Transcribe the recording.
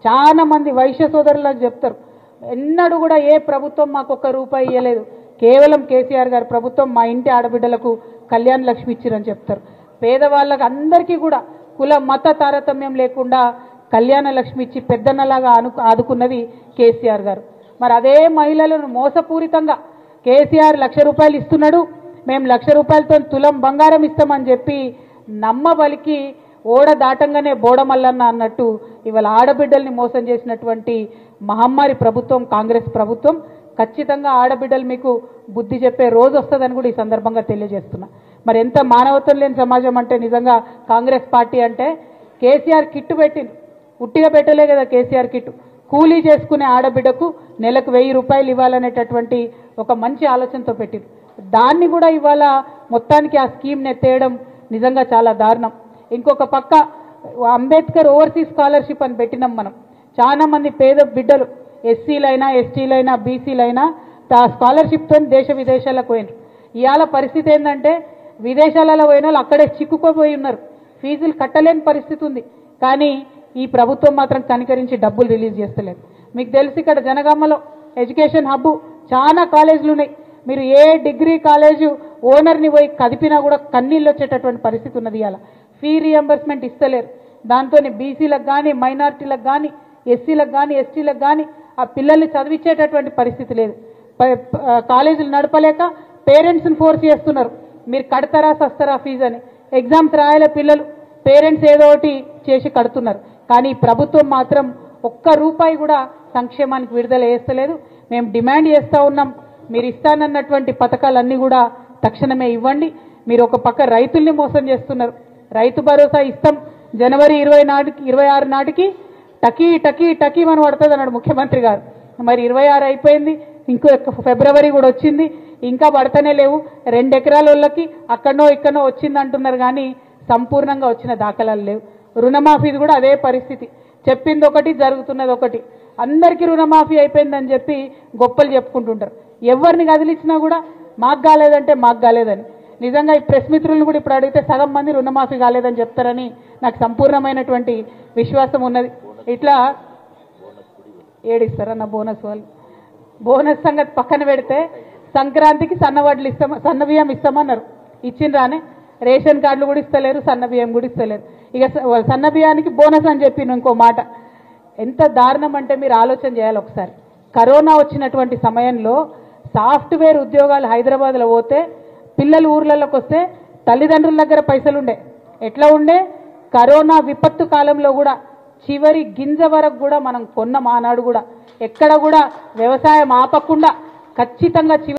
చాలా మంది వైశ్య సోదరులకు చెప్తారు, ఎన్నడూ కూడా ఏ ప్రభుత్వం మాకు ఒక్క రూపాయి ఇవ్వలేదు, కేవలం కేసీఆర్ గారి ప్రభుత్వం మా ఇంటి ఆడబిడ్డలకు కళ్యాణ లక్ష్మి ఇచ్చిరని చెప్తారు. పేదవాళ్ళకి అందరికీ కూడా కుల మత తారతమ్యం లేకుండా కళ్యాణ లక్ష్మి ఇచ్చి పెద్దన్నలాగా ఆదుకున్నది కేసీఆర్ గారు. మరి అదే మహిళలను మోసపూరితంగా కేసీఆర్ ₹1,00,000 ఇస్తున్నాడు, మేము ₹1,00,000తో తులం బంగారం ఇస్తామని చెప్పి నమ్మబలికి ఓడ దాటంగానే బోడమల్లన్న అన్నట్టు ఇవాళ ఆడబిడ్డల్ని మోసం చేసినటువంటి మహమ్మారి ప్రభుత్వం కాంగ్రెస్ ప్రభుత్వం. ఖచ్చితంగా ఆడబిడ్డలు మీకు బుద్ధి చెప్పే రోజు వస్తుందని కూడా ఈ సందర్భంగా తెలియజేస్తున్నా. మరి ఎంత మానవత్వం లేని సమాజం అంటే నిజంగా కాంగ్రెస్ పార్టీ అంటే. కేసీఆర్ కిట్టు పెట్టింది, ఉట్టిగా పెట్టలే కదా కేసీఆర్ కిట్టు, కూలీ చేసుకునే ఆడబిడ్డకు నెలకు ₹1,000 ఇవ్వాలనేటటువంటి ఒక మంచి ఆలోచనతో పెట్టింది. దాన్ని కూడా ఇవాళ మొత్తానికి ఆ స్కీమ్ని ఎత్తేయడం నిజంగా చాలా దారుణం. ఇంకొక పక్క అంబేద్కర్ ఓవర్సీస్ స్కాలర్షిప్ అని పెట్టినాం మనం. చాలా మంది పేద బిడ్డలు ఎస్సీలైనా ఎస్టీలైనా బీసీలైనా ఆ స్కాలర్షిప్తో దేశ విదేశాలకు పోయినారు. ఇవాళ పరిస్థితి ఏంటంటే విదేశాలలో పోయిన వాళ్ళు అక్కడే చిక్కుకోపోయి ఉన్నారు, ఫీజులు కట్టలేని పరిస్థితి ఉంది. కానీ ఈ ప్రభుత్వం మాత్రం కనికరించి డబ్బులు రిలీజ్ చేస్తలేదు. మీకు తెలిసి ఇక్కడ జనగామలో ఎడ్యుకేషన్ హబ్బు చాలా కాలేజీలు ఉన్నాయి. మీరు ఏ డిగ్రీ కాలేజు ఓనర్ని పోయి కదిపినా కూడా కన్నీళ్ళు వచ్చేటటువంటి పరిస్థితి ఉన్నది. ఇవాళ ఫీ రియంబర్స్మెంట్ ఇస్తలేరు. దాంతో బీసీలకు కానీ మైనారిటీలకు కానీ ఎస్సీలకు కానీ ఎస్టీలకు కానీ ఆ పిల్లల్ని చదివించేటటువంటి పరిస్థితి లేదు. కాలేజీలు నడపలేక పేరెంట్స్ని ఫోర్స్ చేస్తున్నారు, మీరు కడతారా సస్తారా ఫీజు అని. ఎగ్జామ్స్ రాయాల పిల్లలు, పేరెంట్స్ ఏదో ఒకటి చేసి కడుతున్నారు. కానీ ప్రభుత్వం మాత్రం ₹1 కూడా సంక్షేమానికి విడుదల చేస్తలేదు. మేము డిమాండ్ చేస్తూ ఉన్నాం, మీరు ఇస్తానన్నటువంటి పథకాలన్నీ కూడా తక్షణమే ఇవ్వండి. మీరు ఒక పక్క రైతుల్ని మోసం చేస్తున్నారు. రైతు భరోసా ఇస్తాం జనవరి 26 నాటికి టకీ టకీ టకీ మనం పడుతుంది అన్నాడు ముఖ్యమంత్రి గారు. మరి 26 అయిపోయింది, ఇంకో ఫిబ్రవరి కూడా వచ్చింది, ఇంకా పడతనే లేవు. 2 ఎకరాల వాళ్ళకి అక్కడనో ఇక్కడనో వచ్చింది అంటున్నారు కానీ సంపూర్ణంగా వచ్చిన దాఖలాలు లేవు. రుణమాఫీది కూడా అదే పరిస్థితి, చెప్పింది ఒకటి జరుగుతున్నది ఒకటి. అందరికీ రుణమాఫీ అయిపోయిందని చెప్పి గొప్పలు చెప్పుకుంటుంటారు. ఎవరిని కదిలించినా కూడా మాకు కాలేదంటే మాకు కాలేదని. నిజంగా ఈ ప్రెస్ మిత్రులను కూడా ఇప్పుడు అడిగితే సగం మంది రుణమాఫీ కాలేదని చెప్తారని నాకు సంపూర్ణమైనటువంటి విశ్వాసం ఉన్నది. ఇట్లా ఏడిస్తారన్న బోనస్ వాళ్ళు. బోనస్ సంగతి పక్కన పెడితే సంక్రాంతికి సన్నవడ్లు సన్న బియ్యం ఇస్తామన్నారు, ఇచ్చిండ్రానే. రేషన్ కార్డులు కూడా ఇస్తలేరు, సన్న బియ్యం కూడా ఇస్తలేరు. ఇక సన్న బియ్యానికి బోనస్ అని చెప్పి ఇంకో మాట. ఎంత దారుణం అంటే మీరు ఆలోచన చేయాలి ఒకసారి. కరోనా వచ్చినటువంటి సమయంలో సాఫ్ట్వేర్ ఉద్యోగాలు హైదరాబాద్లో పోతే పిల్లలు ఊర్లలోకి వస్తే తల్లిదండ్రుల దగ్గర పైసలు ఉండే. ఎట్లా ఉండే? కరోనా విపత్తు కాలంలో కూడా చివరి గింజ వరకు కూడా మనం కొన్న మానాడు కూడా ఎక్కడ కూడా వ్యవసాయం ఆపకుండా ఖచ్చితంగా